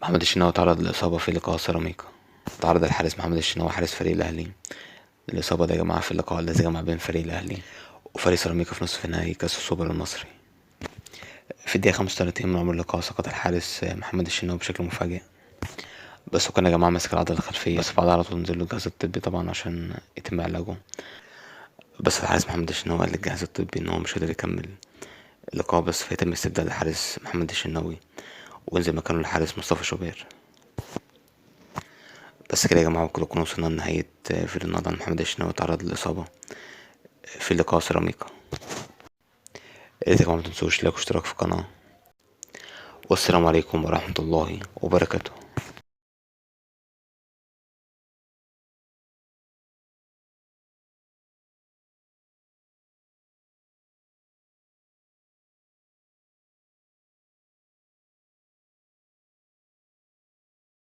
محمد الشناوي تعرض لإصابة في لقاء سيراميكا. تعرض الحارس محمد الشناوي حارس فريق الأهلي للإصابة دي يا جماعة في اللقاء الذي جمع بين فريق الأهلي وفريق سيراميكا في نصف نهائي كأس السوبر المصري. في الدقيقة 35 من عمر اللقاء سقط الحارس محمد الشناوي بشكل مفاجئ، بس هو كان يا جماعة ماسك العضلة الخلفية، بس بعدها على طول نزل له الجهاز الطبي طبعا عشان يتم علاجه. بس الحارس محمد الشناوي قال للجهاز الطبي إن هو مش قادر يكمل اللقاء، بس فيتم استبدال الحارس محمد الشناوي وينزل مكانه الحارس مصطفى شوبير. بس كده يا جماعة وكده نكون وصلنا لنهاية فيديو النهاردة عن محمد الشناوي تعرض للإصابة في لقاء سيراميكا. يا ريت يا جماعة متنسوش لايك واشتراك في القناة، والسلام عليكم ورحمة الله وبركاته.